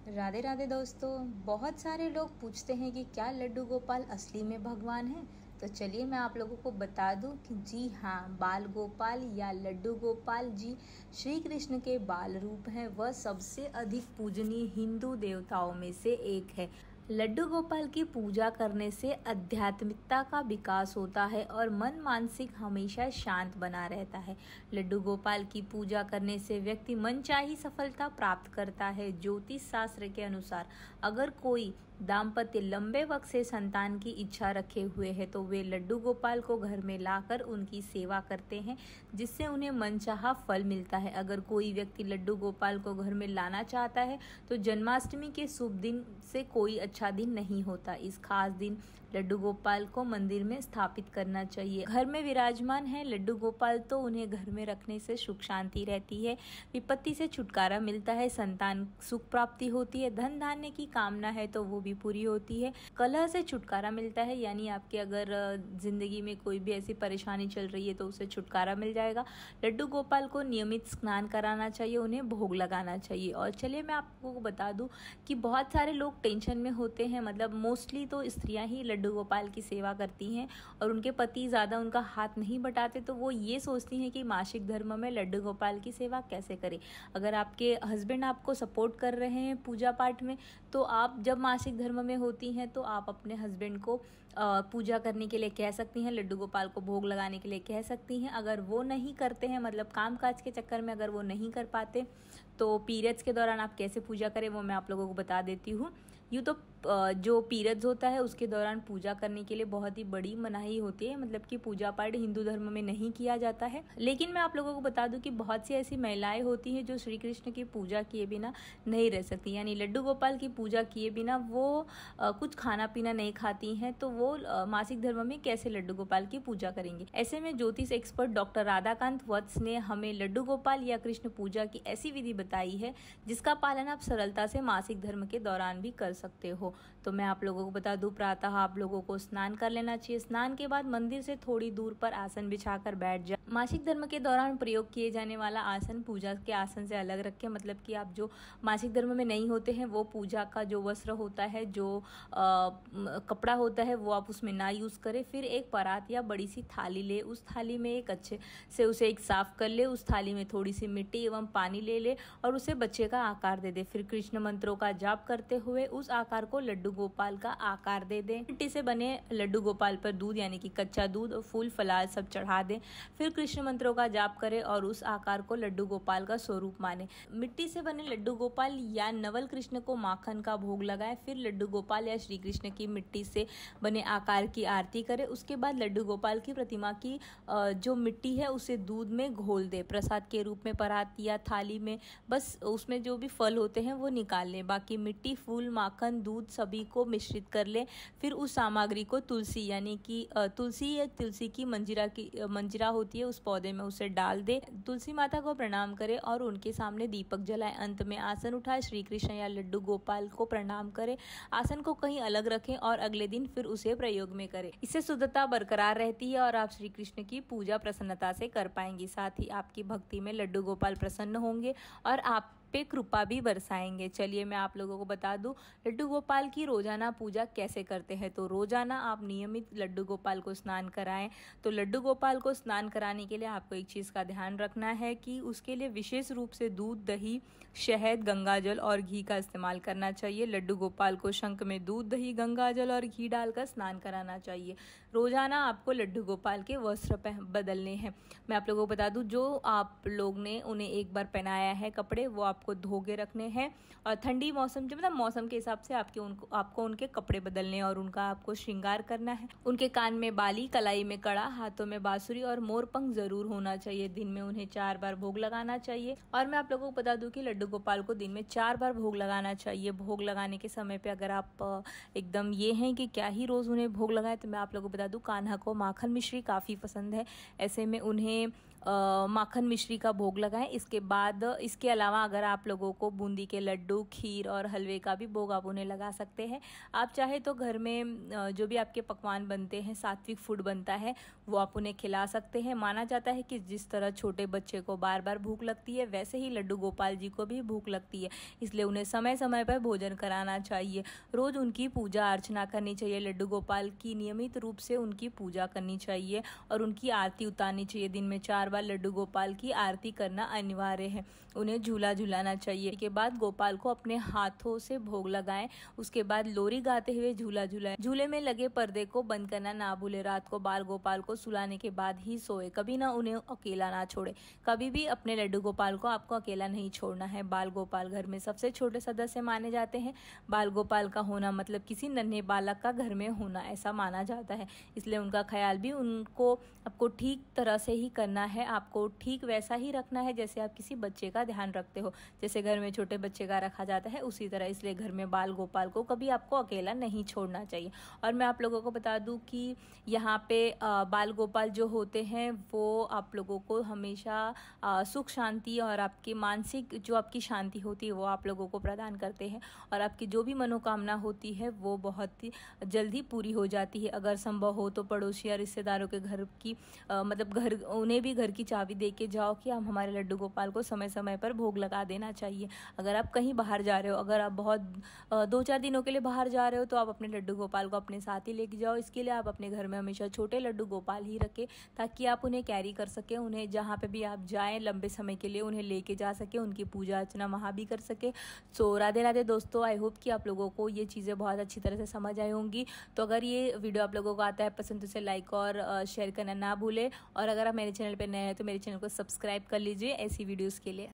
राधे राधे दोस्तों। बहुत सारे लोग पूछते हैं कि क्या लड्डू गोपाल असली में भगवान है। तो चलिए मैं आप लोगों को बता दूं कि जी हाँ, बाल गोपाल या लड्डू गोपाल जी श्री कृष्ण के बाल रूप हैं। वह सबसे अधिक पूजनीय हिंदू देवताओं में से एक है। लड्डू गोपाल की पूजा करने से आध्यात्मिकता का विकास होता है और मन मानसिक हमेशा शांत बना रहता है। लड्डू गोपाल की पूजा करने से व्यक्ति मनचाही सफलता प्राप्त करता है। ज्योतिष शास्त्र के अनुसार अगर कोई दाम्पत्य लंबे वक्त से संतान की इच्छा रखे हुए है तो वे लड्डू गोपाल को घर में लाकर उनकी सेवा करते हैं, जिससे उन्हें मनचाहा फल मिलता है। अगर कोई व्यक्ति लड्डू गोपाल को घर में लाना चाहता है तो जन्माष्टमी के शुभ दिन से कोई अच्छा दिन नहीं होता। इस खास दिन लड्डू गोपाल को मंदिर में स्थापित करना चाहिए। घर में विराजमान है लड्डू गोपाल तो उन्हें घर में रखने से सुख शांति रहती है, विपत्ति से छुटकारा मिलता है, संतान सुख प्राप्ति होती है, धन धान्य की कामना है तो वो भी पूरी होती है, कलह से छुटकारा मिलता है, यानी आपके अगर जिंदगी में कोई भी ऐसी परेशानी चल रही है तो उससे छुटकारा मिल जाएगा। लड्डू गोपाल को नियमित स्नान कराना चाहिए, उन्हें भोग लगाना चाहिए। और चलिए मैं आपको बता दूं कि बहुत सारे लोग टेंशन में होते हैं, मतलब मोस्टली तो स्त्रियां ही लड्डू गोपाल की सेवा करती हैं और उनके पति ज़्यादा उनका हाथ नहीं बटाते, तो वो ये सोचती हैं कि मासिक धर्म में लड्डू गोपाल की सेवा कैसे करें। अगर आपके हस्बैंड आपको सपोर्ट कर रहे हैं पूजा पाठ में तो आप जब मासिक धर्म में होती हैं तो आप अपने हस्बैंड को पूजा करने के लिए कह सकती हैं, लड्डू गोपाल को भोग लगाने के लिए कह सकती हैं। अगर वो नहीं करते हैं, मतलब काम काज के चक्कर में अगर वो नहीं कर पाते तो पीरियड्स के दौरान आप कैसे पूजा करें वो मैं आप लोगों को बता देती हूँ। यूँ तो जो पीरियड्स होता है उसके दौरान पूजा करने के लिए बहुत ही बड़ी मनाही होती है, मतलब कि पूजा पाठ हिंदू धर्म में नहीं किया जाता है। लेकिन मैं आप लोगों को बता दूं कि बहुत सी ऐसी महिलाएं होती हैं जो श्री कृष्ण की पूजा किए बिना नहीं रह सकती, यानी लड्डू गोपाल की पूजा किए बिना वो कुछ खाना पीना नहीं खाती हैं, तो वो मासिक धर्म में कैसे लड्डू गोपाल की पूजा करेंगे। ऐसे में ज्योतिष एक्सपर्ट डॉक्टर राधाकांत वत्स ने हमें लड्डू गोपाल या कृष्ण पूजा की ऐसी विधि बताई है जिसका पालन आप सरलता से मासिक धर्म के दौरान भी कर सकते हो। तो मैं आप लोगों को बता दूं, प्रातः आप लोगों को स्नान कर लेना चाहिए। स्नान के बाद मंदिर से थोड़ी दूर पर आसन बिछाकर बैठ जाए। मासिक धर्म के दौरान प्रयोग किए जाने वाला आसन पूजा के आसन से अलग रखें, मतलब कि आप जो मासिक धर्म में नहीं होते हैं वो पूजा का जो वस्त्र होता है, जो कपड़ा होता है वो आप उसमें ना यूज करें। फिर एक परात या बड़ी सी थाली ले, उस थाली में एक अच्छे से उसे एक साफ कर ले, उस थाली में थोड़ी सी मिट्टी एवं पानी ले ले और उसे बच्चे का आकार दे दे। फिर कृष्ण मंत्रों का जाप करते हुए उस आकार को लड्डू गोपाल का आकार दे दें। मिट्टी से बने लड्डू गोपाल पर दूध यानी कि कच्चा दूध और फूल फलाल सब चढ़ा दें। फिर कृष्ण मंत्रों का जाप करें और उस आकार को लड्डू गोपाल का स्वरूप माने। मिट्टी से बने लड्डू गोपाल या नवल कृष्ण को माखन का भोग लगाएं। फिर लड्डू गोपाल या श्री कृष्ण की मिट्टी से बने आकार की आरती करें। उसके बाद लड्डू गोपाल की प्रतिमा की जो मिट्टी है उसे दूध में घोल दे। प्रसाद के रूप में परात या थाली में बस उसमें जो भी फल होते हैं वो निकाल लें। बाकी मिट्टी, फूल, माखन, दूध सभी को मिश्रित कर ले। फिर उस सामग्री को तुलसी यानी कि तुलसी या तुलसी की मंजीरा होती है उस पौधे में उसे डाल दे। तुलसी माता को प्रणाम करें और उनके सामने दीपक जलाएं। अंत में आसन उठाए श्री कृष्ण या लड्डू गोपाल को प्रणाम करें। आसन को कहीं अलग रखें और अगले दिन फिर उसे प्रयोग में करें। इससे शुद्धता बरकरार रहती है और आप श्री कृष्ण की पूजा प्रसन्नता से कर पाएंगे। साथ ही आपकी भक्ति में लड्डू गोपाल प्रसन्न होंगे और आप पे कृपा भी बरसाएंगे। चलिए मैं आप लोगों को बता दूं लड्डू गोपाल की रोजाना पूजा कैसे करते हैं। तो रोजाना आप नियमित लड्डू गोपाल को स्नान कराएं। तो लड्डू गोपाल को स्नान कराने के लिए आपको एक चीज का ध्यान रखना है कि उसके लिए विशेष रूप से दूध, दही, शहद, गंगाजल और घी का इस्तेमाल करना चाहिए। लड्डू गोपाल को शंख में दूध, दही, गंगाजल और घी डालकर स्नान कराना चाहिए। रोजाना आपको लड्डू गोपाल के वस्त्र बदलने हैं। मैं आप लोगों को बता दूं जो आप लोग ने उन्हें एक बार पहनाया है कपड़े वो आपको धो के रखने हैं और ठंडी मौसम जो मतलब मौसम के हिसाब से आपको उनके कपड़े बदलने और उनका आपको श्रृंगार करना है। उनके कान में बाली, कलाई में कड़ा, हाथों में बांसुरी और मोरपंख जरूर होना चाहिए। दिन में उन्हें 4 बार भोग लगाना चाहिए। और मैं आप लोगों को बता दूं कि लड्डू गोपाल को दिन में 4 बार भोग लगाना चाहिए। भोग लगाने के समय पे अगर आप एकदम ये हैं कि क्या ही रोज उन्हें भोग लगाए तो मैं आप लोगों को बता दूं कान्हा को माखन मिश्री काफी पसंद है। ऐसे में उन्हें माखन मिश्री का भोग लगाएं। इसके अलावा अगर आप लोगों को बूंदी के लड्डू, खीर और हलवे का भी भोग आप उन्हें लगा सकते हैं। आप चाहे तो घर में जो भी आपके पकवान बनते हैं, सात्विक फूड बनता है, वो आप उन्हें खिला सकते हैं। माना जाता है कि जिस तरह छोटे बच्चे को बार बार भूख लगती है, वैसे ही लड्डू गोपाल जी को भी भूख लगती है, इसलिए उन्हें समय समय पर भोजन कराना चाहिए। रोज उनकी पूजा अर्चना करनी चाहिए। लड्डू गोपाल की नियमित रूप से उनकी पूजा करनी चाहिए और उनकी आरती उतारनी चाहिए। दिन में 4 बार लड्डू गोपाल की आरती करना अनिवार्य है। उन्हें झूला झूलाना चाहिए। के बाद गोपाल को अपने हाथों से भोग लगाएं। उसके बाद लोरी गाते हुए झूला झूलाएं। झूले में लगे पर्दे को बंद करना ना भूले। रात को बाल गोपाल को सुलाने के बाद ही सोए। कभी ना उन्हें अकेला ना छोड़े। कभी भी अपने लड्डू गोपाल को आपको अकेला नहीं छोड़ना है। बाल गोपाल घर में सबसे छोटे सदस्य माने जाते हैं। बाल गोपाल का होना मतलब किसी नन्हे बालक का घर में होना, ऐसा माना जाता है। इसलिए उनका ख्याल भी आपको ठीक तरह से ही करना है। आपको ठीक वैसा ही रखना है जैसे आप किसी बच्चे का ध्यान रखते हो। जैसे घर में छोटे बच्चे का रखा जाता है, उसी तरह इसलिए घर में बाल गोपाल को कभी आपको अकेला नहीं छोड़ना चाहिए। और मैं आप लोगों को बता दूं कि यहाँ पे बाल गोपाल जो होते हैं वो आप लोगों को हमेशा सुख शांति और आपकी मानसिक जो आपकी शांति होती है वो आप लोगों को प्रदान करते हैं। और आपकी जो भी मनोकामना होती है वो बहुत ही जल्दी पूरी हो जाती है। अगर संभव हो तो पड़ोसी या रिश्तेदारों के घर की उन्हें भी घर की चाबी दे के जाओ कि हम हमारे लड्डू गोपाल को समय समय पर भोग लगा देना चाहिए। अगर आप कहीं बाहर जा रहे हो, अगर आप बहुत 2-4 दिनों के लिए बाहर जा रहे हो, तो आप अपने लड्डू गोपाल को अपने साथ ही लेके जाओ। इसके लिए आप अपने घर में हमेशा छोटे लड्डू गोपाल ही रखें ताकि आप उन्हें कैरी कर सकें। उन्हें जहाँ पे भी आप जाएं लंबे समय के लिए उन्हें लेके जा सके, उनकी पूजा अर्चना वहाँ भी कर सके। सो राधे राधे दोस्तों, आई होप कि आप लोगों को ये चीज़ें बहुत अच्छी तरह से समझ आई होंगी। तो अगर ये वीडियो आप लोगों को आता है पसंद तो इसे लाइक और शेयर करना ना भूलें। और अगर आप मेरे चैनल पर नए हैं तो मेरे चैनल को सब्सक्राइब कर लीजिए ऐसी वीडियोज़ के लिए।